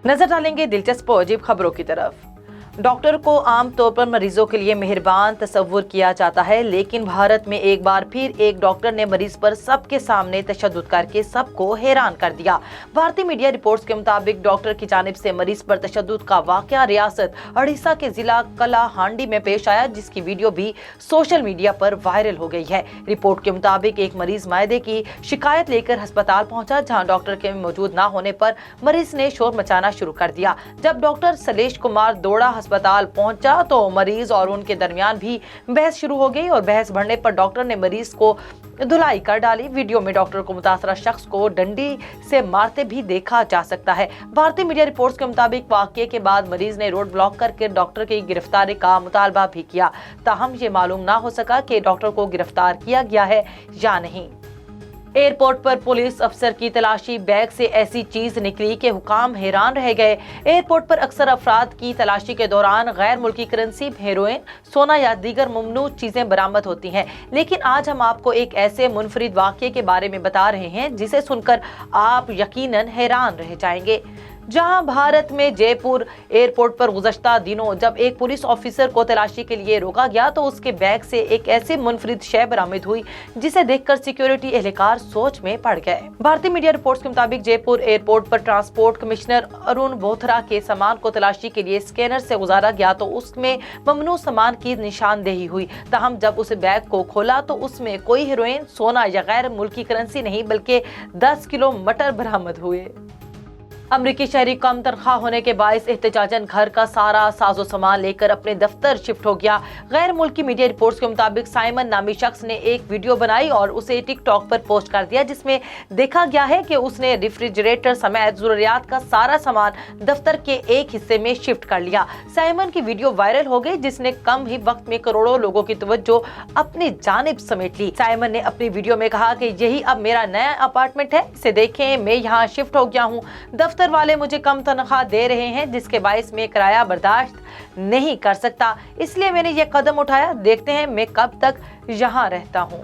नजर डालेंगे दिलचस्प और अजीब खबरों की तरफ। डॉक्टर को आम तौर पर मरीजों के लिए मेहरबान तस्वुर किया जाता है, लेकिन भारत में एक बार फिर एक डॉक्टर ने मरीज पर सबके सामने तशद्दुद करके सबको हैरान कर दिया। भारतीय मीडिया रिपोर्ट्स के मुताबिक डॉक्टर की जानिब से मरीज पर तशद्दुद का वाकया रियासत उड़ीसा के जिला कलाहांडी में पेश आया, जिसकी वीडियो भी सोशल मीडिया पर वायरल हो गई है। रिपोर्ट के मुताबिक एक मरीज मायदे की शिकायत लेकर अस्पताल पहुंचा, जहां डॉक्टर के मौजूद न होने पर मरीज ने शोर मचाना शुरू कर दिया। जब डॉक्टर सलेश कुमार दौड़ा अस्पताल पहुंचा तो मरीज और उनके दरमियान भी बहस शुरू हो गई और बहस बढ़ने पर डॉक्टर ने मरीज को धुलाई कर डाली। वीडियो में डॉक्टर को मुतासरा शख्स को डंडी से मारते भी देखा जा सकता है। भारतीय मीडिया रिपोर्ट्स के मुताबिक वाकये के बाद मरीज ने रोड ब्लॉक करके डॉक्टर की गिरफ्तारी का मुतालबा भी किया, ताहम ये मालूम ना हो सका कि डॉक्टर को गिरफ्तार किया गया है या नहीं। एयरपोर्ट पर पुलिस अफसर की तलाशी, बैग से ऐसी चीज निकली कि हुकाम हैरान रह गए। एयरपोर्ट पर अक्सर अफराद की तलाशी के दौरान गैर मुल्की करेंसी, हेरोइन, सोना या दीगर ममनू चीजें बरामद होती हैं, लेकिन आज हम आपको एक ऐसे मुनफरिद वाकये के बारे में बता रहे हैं जिसे सुनकर आप यकीनन हैरान रह जाएंगे। जहां भारत में जयपुर एयरपोर्ट पर गुज़श्ता दिनों जब एक पुलिस ऑफिसर को तलाशी के लिए रोका गया तो उसके बैग से एक ऐसी मुनफरिद शय बरामद हुई जिसे देखकर सिक्योरिटी एहलकार सोच में पड़ गए। भारतीय मीडिया रिपोर्ट्स के मुताबिक जयपुर एयरपोर्ट पर ट्रांसपोर्ट कमिश्नर अरुण बोथरा के सामान को तलाशी के लिए स्कैनर से गुजारा गया तो उसमें ममनू सामान की निशानदेही हुई। ताहम जब उस बैग को खोला तो उसमें कोई हेरोइन, सोना या गैर मुल्की करेंसी नहीं बल्कि 10 किलो मटर बरामद हुए। अमरीकी शहरी कम तनख्वाह होने के बायस एहतजाजन घर का सारा साजो सामान लेकर अपने दफ्तर शिफ्ट हो गया। गैर मुल्की मीडिया रिपोर्ट्स के मुताबिक साइमन नामी शख्स ने एक वीडियो बनाई और उसे टिकटॉक पर पोस्ट कर दिया, जिसमें देखा गया है कि उसने रेफ्रिजरेटर समेत जरूरियात का सारा सामान दफ्तर के एक हिस्से में शिफ्ट कर लिया। साइमन की वीडियो वायरल हो गई, जिसने कम ही वक्त में करोड़ों लोगों की तवज्जो अपनी जानिब समेट ली। साइमन ने अपनी वीडियो में कहा कि यही अब मेरा नया अपार्टमेंट है, इसे देखें, मैं यहाँ शिफ्ट हो गया हूँ। दफ्तर वाले मुझे कम तनख्वाह दे रहे हैं जिसके बायस मैं किराया बर्दाश्त नहीं कर सकता, इसलिए मैंने ये कदम उठाया। देखते हैं मैं कब तक यहाँ रहता हूँ।